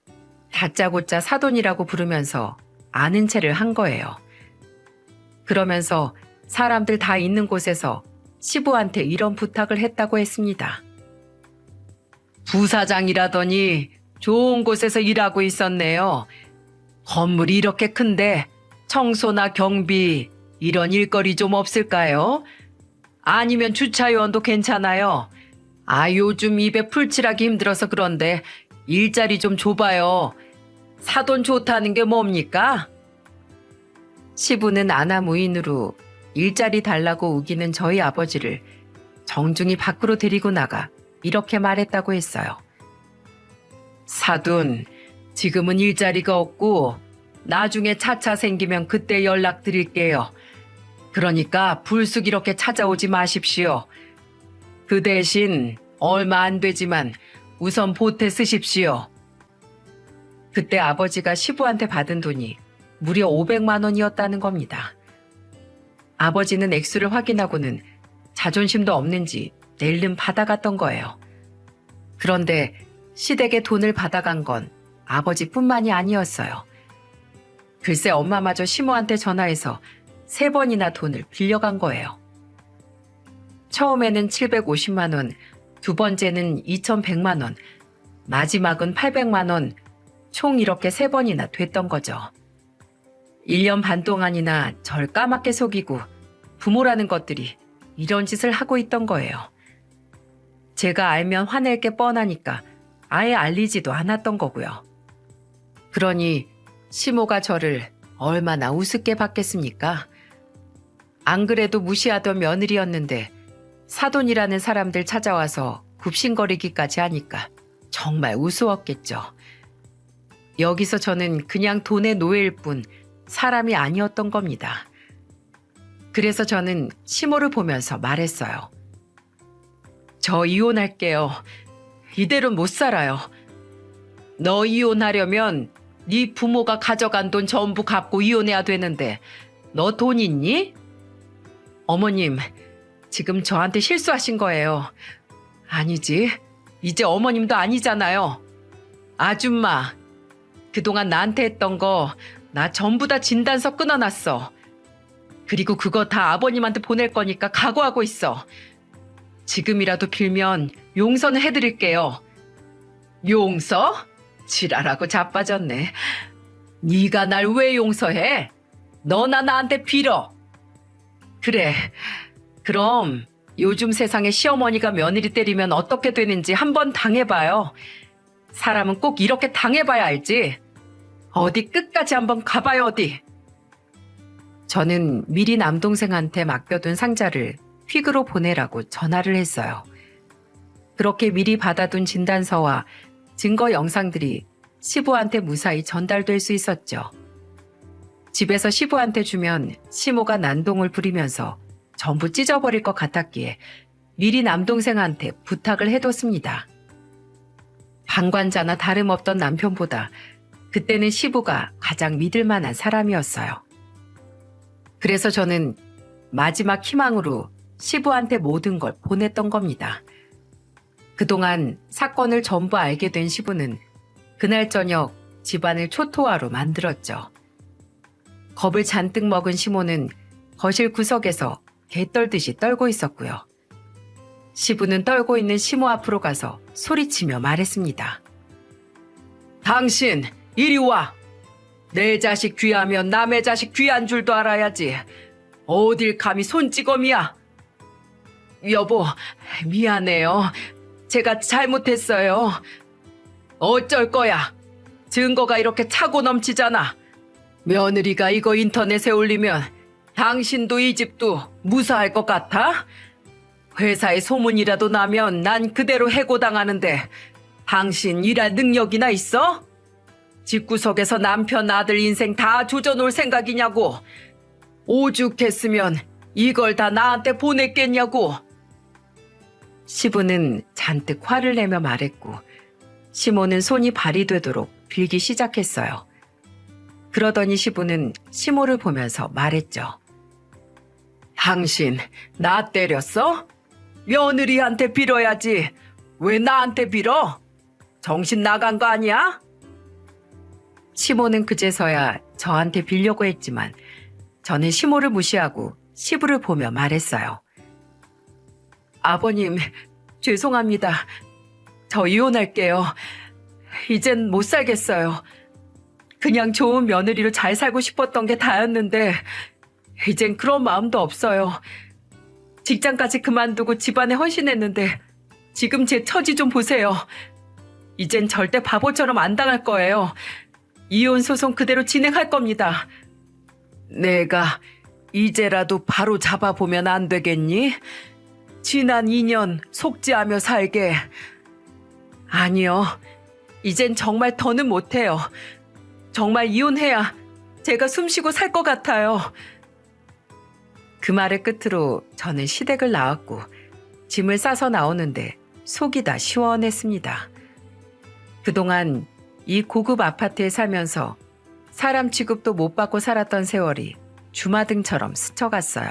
다짜고짜 사돈이라고 부르면서 아는 체를 한 거예요. 그러면서 사람들 다 있는 곳에서 시부한테 이런 부탁을 했다고 했습니다. 부사장이라더니 좋은 곳에서 일하고 있었네요. 건물이 이렇게 큰데 청소나 경비 이런 일거리 좀 없을까요? 아니면 주차요원도 괜찮아요. 요즘 입에 풀칠하기 힘들어서 그런데 일자리 좀 줘봐요. 사돈 좋다는 게 뭡니까? 시부는 아나무인으로 일자리 달라고 우기는 저희 아버지를 정중히 밖으로 데리고 나가 이렇게 말했다고 했어요. 사돈, 지금은 일자리가 없고 나중에 차차 생기면 그때 연락드릴게요. 그러니까 불쑥 이렇게 찾아오지 마십시오. 그 대신 얼마 안 되지만 우선 보태 쓰십시오. 그때 아버지가 시부한테 받은 돈이 무려 500만 원이었다는 겁니다. 아버지는 액수를 확인하고는 자존심도 없는지 낼름 받아갔던 거예요. 그런데 시댁에 돈을 받아간 건 아버지뿐만이 아니었어요. 글쎄 엄마마저 시모한테 전화해서 3번이나 돈을 빌려간 거예요. 처음에는 750만 원, 두 번째는 2100만 원, 마지막은 800만 원, 총 이렇게 3번이나 됐던 거죠. 1년 반 동안이나 절 까맣게 속이고 부모라는 것들이 이런 짓을 하고 있던 거예요. 제가 알면 화낼 게 뻔하니까 아예 알리지도 않았던 거고요. 그러니 시모가 저를 얼마나 우습게 봤겠습니까? 안 그래도 무시하던 며느리였는데 사돈이라는 사람들 찾아와서 굽신거리기까지 하니까 정말 우스웠겠죠. 여기서 저는 그냥 돈의 노예일 뿐 사람이 아니었던 겁니다. 그래서 저는 시모를 보면서 말했어요. 저 이혼할게요. 이대로 못 살아요. 너 이혼하려면 네 부모가 가져간 돈 전부 갚고 이혼해야 되는데 너 돈 있니? 어머님, 지금 저한테 실수하신 거예요. 아니지, 이제 어머님도 아니잖아요. 아줌마, 그동안 나한테 했던 거 나 전부 다 진단서 끊어놨어. 그리고 그거 다 아버님한테 보낼 거니까 각오하고 있어. 지금이라도 빌면 용서는 해드릴게요. 용서? 지랄하고 자빠졌네. 네가 날 왜 용서해? 너나 나한테 빌어. 그래, 그럼 요즘 세상에 시어머니가 며느리 때리면 어떻게 되는지 한번 당해봐요. 사람은 꼭 이렇게 당해봐야 알지. 어디 끝까지 한번 가봐요 어디. 저는 미리 남동생한테 맡겨둔 상자를 퀵으로 보내라고 전화를 했어요. 그렇게 미리 받아둔 진단서와 증거 영상들이 시부한테 무사히 전달될 수 있었죠. 집에서 시부한테 주면 시모가 난동을 부리면서 전부 찢어버릴 것 같았기에 미리 남동생한테 부탁을 해뒀습니다. 방관자나 다름없던 남편보다 그때는 시부가 가장 믿을 만한 사람이었어요. 그래서 저는 마지막 희망으로 시부한테 모든 걸 보냈던 겁니다. 그동안 사건을 전부 알게 된 시부는 그날 저녁 집안을 초토화로 만들었죠. 겁을 잔뜩 먹은 시모는 거실 구석에서 개 떨듯이 떨고 있었고요. 시부는 떨고 있는 시모 앞으로 가서 소리치며 말했습니다. 당신 이리 와. 내 자식 귀하면 남의 자식 귀한 줄도 알아야지. 어딜 감히 손찌검이야. 여보, 미안해요. 제가 잘못했어요. 어쩔 거야. 증거가 이렇게 차고 넘치잖아. 며느리가 이거 인터넷에 올리면 당신도 이 집도 무사할 것 같아? 회사에 소문이라도 나면 난 그대로 해고당하는데 당신 일할 능력이나 있어? 집구석에서 남편 아들 인생 다 조져놓을 생각이냐고. 오죽했으면 이걸 다 나한테 보냈겠냐고. 시부는 잔뜩 화를 내며 말했고 시모는 손이 발이 되도록 빌기 시작했어요. 그러더니 시부는 시모를 보면서 말했죠. 당신 나 때렸어? 며느리한테 빌어야지. 왜 나한테 빌어? 정신 나간 거 아니야? 시모는 그제서야 저한테 빌려고 했지만 저는 시모를 무시하고 시부를 보며 말했어요. 아버님, 죄송합니다. 저 이혼할게요. 이젠 못 살겠어요. 그냥 좋은 며느리로 잘 살고 싶었던 게 다였는데 이젠 그런 마음도 없어요. 직장까지 그만두고 집안에 헌신했는데 지금 제 처지 좀 보세요. 이젠 절대 바보처럼 안 당할 거예요. 이혼 소송 그대로 진행할 겁니다. 내가 이제라도 바로 잡아보면 안 되겠니? 지난 2년 속죄하며 살게. 아니요. 이젠 정말 더는 못해요. 정말 이혼해야 제가 숨쉬고 살 것 같아요. 그 말의 끝으로 저는 시댁을 나왔고 짐을 싸서 나오는데 속이 다 시원했습니다. 그동안 이 고급 아파트에 살면서 사람 취급도 못 받고 살았던 세월이 주마등처럼 스쳐갔어요.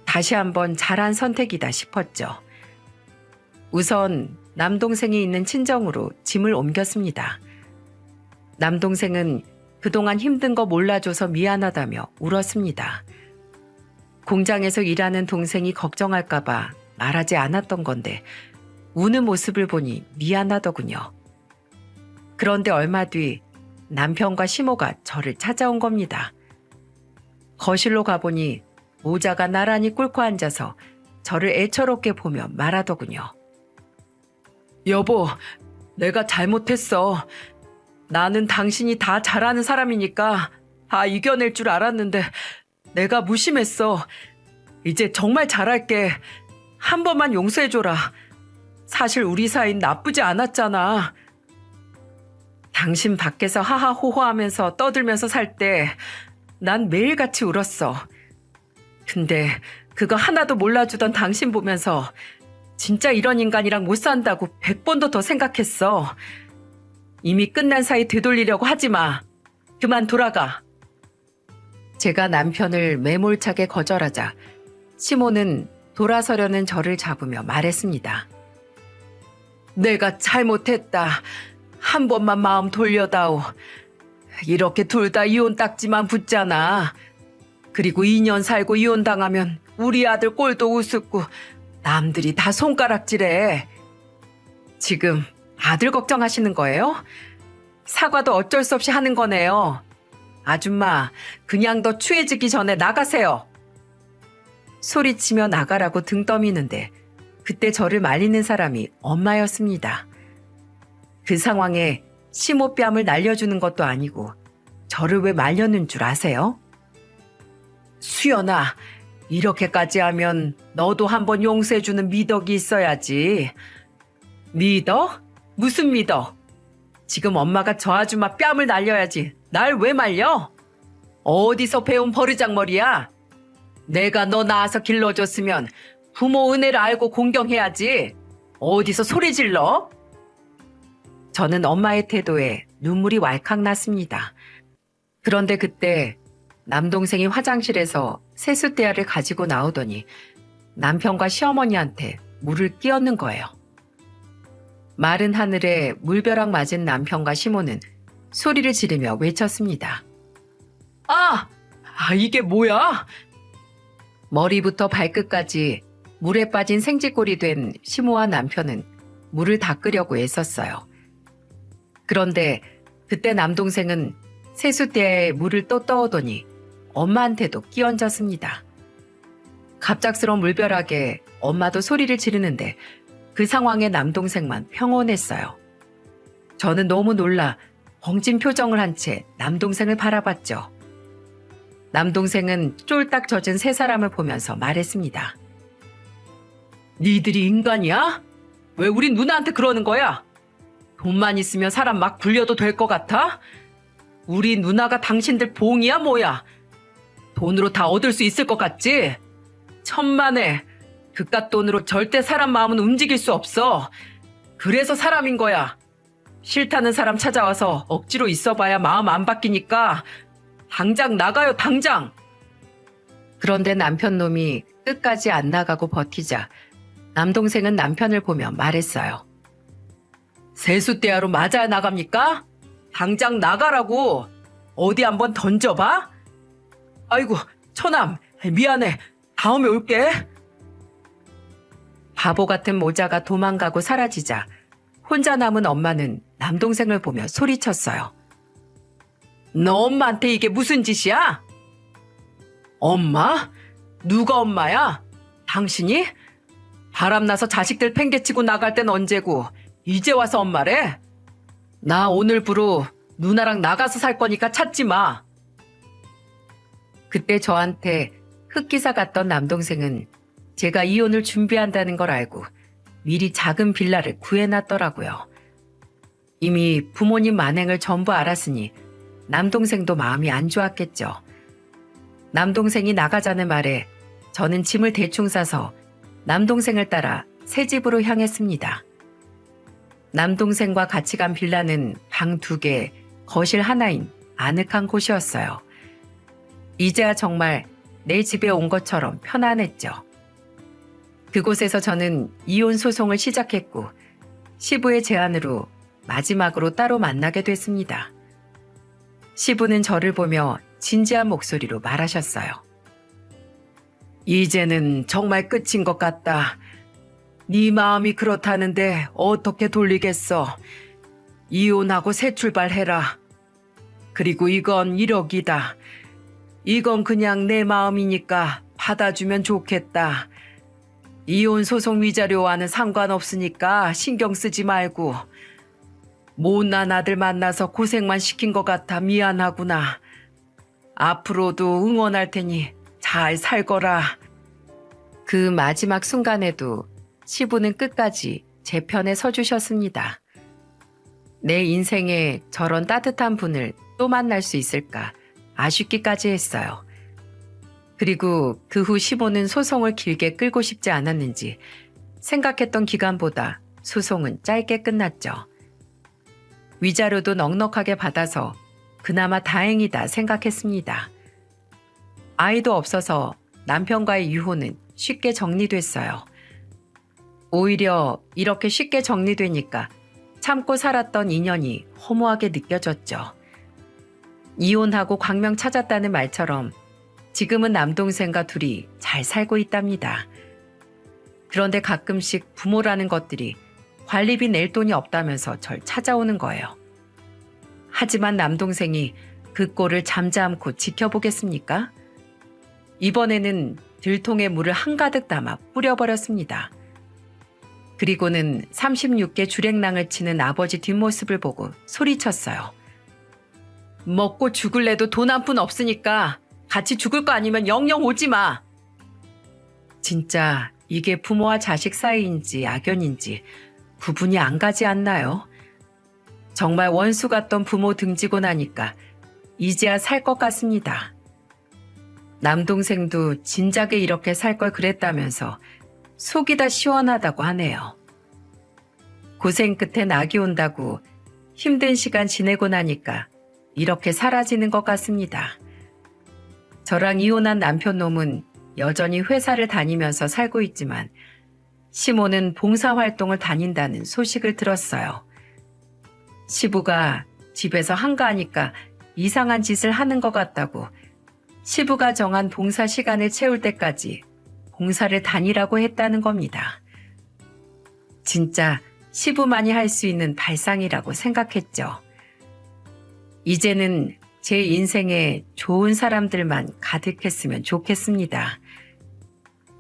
다시 한번 잘한 선택이다 싶었죠. 우선 남동생이 있는 친정으로 짐을 옮겼습니다. 남동생은 그동안 힘든 거 몰라줘서 미안하다며 울었습니다. 공장에서 일하는 동생이 걱정할까봐 말하지 않았던 건데 우는 모습을 보니 미안하더군요. 그런데 얼마 뒤 남편과 시모가 저를 찾아온 겁니다. 거실로 가보니 모자가 나란히 꿇고 앉아서 저를 애처롭게 보며 말하더군요. 여보, 내가 잘못했어. 나는 당신이 다 잘하는 사람이니까 다 이겨낼 줄 알았는데 내가 무심했어. 이제 정말 잘할게. 한 번만 용서해줘라. 사실 우리 사이는 나쁘지 않았잖아. 당신 밖에서 하하호호하면서 떠들면서 살 때 난 매일같이 울었어. 근데 그거 하나도 몰라주던 당신 보면서 진짜 이런 인간이랑 못 산다고 100번도 더 생각했어. 이미 끝난 사이 되돌리려고 하지 마. 그만 돌아가. 제가 남편을 매몰차게 거절하자 시모는 돌아서려는 저를 잡으며 말했습니다. 내가 잘못했다. 한 번만 마음 돌려다오. 이렇게 둘 다 이혼 딱지만 붙잖아. 그리고 2년 살고 이혼당하면 우리 아들 꼴도 우습고 남들이 다 손가락질해. 지금 아들 걱정하시는 거예요? 사과도 어쩔 수 없이 하는 거네요. 아줌마, 그냥 더 추해지기 전에 나가세요. 소리치며 나가라고 등 떠미는데 그때 저를 말리는 사람이 엄마였습니다. 그 상황에 시모 뺨을 날려주는 것도 아니고 저를 왜 말렸는 줄 아세요? 수연아, 이렇게까지 하면 너도 한번 용서해주는 미덕이 있어야지. 미덕? 무슨 미덕? 지금 엄마가 저 아줌마 뺨을 날려야지. 날 왜 말려? 어디서 배운 버르장머리야? 내가 너 낳아서 길러줬으면 부모 은혜를 알고 공경해야지. 어디서 소리 질러? 저는 엄마의 태도에 눈물이 왈칵 났습니다. 그런데 그때 남동생이 화장실에서 세숫대야를 가지고 나오더니 남편과 시어머니한테 물을 끼얹는 거예요. 마른 하늘에 물벼락 맞은 남편과 시모는 소리를 지르며 외쳤습니다. 이게 뭐야? 머리부터 발끝까지 물에 빠진 생쥐꼴이 된 시모와 남편은 물을 닦으려고 애썼어요. 그런데 그때 남동생은 세숫대에 물을 또 떠오더니 엄마한테도 끼얹었습니다. 갑작스러운 물벼락에 엄마도 소리를 지르는데 그 상황에 남동생만 평온했어요. 저는 너무 놀라 벙진 표정을 한 채 남동생을 바라봤죠. 남동생은 쫄딱 젖은 세 사람을 보면서 말했습니다. 니들이 인간이야? 왜 우리 누나한테 그러는 거야? 돈만 있으면 사람 막 굴려도 될 것 같아? 우리 누나가 당신들 봉이야 뭐야? 돈으로 다 얻을 수 있을 것 같지? 천만에 그깟 돈으로 절대 사람 마음은 움직일 수 없어. 그래서 사람인 거야. 싫다는 사람 찾아와서 억지로 있어봐야 마음 안 바뀌니까 당장 나가요, 당장. 그런데 남편 놈이 끝까지 안 나가고 버티자 남동생은 남편을 보며 말했어요. 세숫대야로 맞아야 나갑니까? 당장 나가라고. 어디 한번 던져봐. 아이고, 처남, 미안해. 다음에 올게. 바보 같은 모자가 도망가고 사라지자 혼자 남은 엄마는 남동생을 보며 소리쳤어요. 너 엄마한테 이게 무슨 짓이야? 엄마? 누가 엄마야? 당신이? 바람나서 자식들 팽개치고 나갈 땐 언제고 이제 와서 엄마래? 나 오늘부로 누나랑 나가서 살 거니까 찾지 마. 그때 저한테 흑기사 같던 남동생은 제가 이혼을 준비한다는 걸 알고 미리 작은 빌라를 구해놨더라고요. 이미 부모님 만행을 전부 알았으니 남동생도 마음이 안 좋았겠죠. 남동생이 나가자는 말에 저는 짐을 대충 싸서 남동생을 따라 새 집으로 향했습니다. 남동생과 같이 간 빌라는 방 2개, 거실 하나인 아늑한 곳이었어요. 이제야 정말 내 집에 온 것처럼 편안했죠. 그곳에서 저는 이혼 소송을 시작했고 시부의 제안으로 마지막으로 따로 만나게 됐습니다. 시부는 저를 보며 진지한 목소리로 말하셨어요. 이제는 정말 끝인 것 같다. 네 마음이 그렇다는데 어떻게 돌리겠어. 이혼하고 새 출발해라. 그리고 이건 1억이다. 이건 그냥 내 마음이니까 받아주면 좋겠다. 이혼 소송 위자료와는 상관없으니까 신경 쓰지 말고. 못난 아들 만나서 고생만 시킨 것 같아 미안하구나. 앞으로도 응원할 테니 잘 살거라. 그 마지막 순간에도 시부는 끝까지 제 편에 서주셨습니다. 내 인생에 저런 따뜻한 분을 또 만날 수 있을까 아쉽기까지 했어요. 그리고 그 후 시부는 소송을 길게 끌고 싶지 않았는지 생각했던 기간보다 소송은 짧게 끝났죠. 위자료도 넉넉하게 받아서 그나마 다행이다 생각했습니다. 아이도 없어서 남편과의 유혼은 쉽게 정리됐어요. 오히려 이렇게 쉽게 정리되니까 참고 살았던 인연이 허무하게 느껴졌죠. 이혼하고 광명 찾았다는 말처럼 지금은 남동생과 둘이 잘 살고 있답니다. 그런데 가끔씩 부모라는 것들이 관리비 낼 돈이 없다면서 절 찾아오는 거예요. 하지만 남동생이 그 꼴을 잠잠코 지켜보겠습니까? 이번에는 들통에 물을 한가득 담아 뿌려버렸습니다. 그리고는 36개 주랭랑을 치는 아버지 뒷모습을 보고 소리쳤어요. 먹고 죽을래도 돈 한 푼 없으니까 같이 죽을 거 아니면 영영 오지 마. 진짜 이게 부모와 자식 사이인지 악연인지 구분이 안 가지 않나요? 정말 원수 같던 부모 등지고 나니까 이제야 살 것 같습니다. 남동생도 진작에 이렇게 살 걸 그랬다면서 속이 다 시원하다고 하네요. 고생 끝에 낙이 온다고 힘든 시간 지내고 나니까 이렇게 사라지는 것 같습니다. 저랑 이혼한 남편 놈은 여전히 회사를 다니면서 살고 있지만 시모는 봉사활동을 다닌다는 소식을 들었어요. 시부가 집에서 한가하니까 이상한 짓을 하는 것 같다고 시부가 정한 봉사 시간을 채울 때까지 봉사를 다니라고 했다는 겁니다. 진짜 시부만이 할 수 있는 발상이라고 생각했죠. 이제는 제 인생에 좋은 사람들만 가득했으면 좋겠습니다.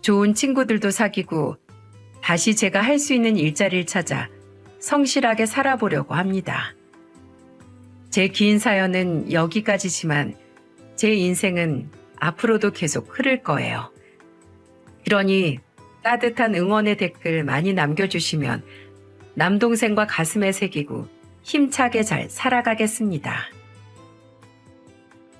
좋은 친구들도 사귀고 다시 제가 할 수 있는 일자리를 찾아 성실하게 살아보려고 합니다. 제 긴 사연은 여기까지지만 제 인생은 앞으로도 계속 흐를 거예요. 그러니 따뜻한 응원의 댓글 많이 남겨주시면 남동생과 가슴에 새기고 힘차게 잘 살아가겠습니다.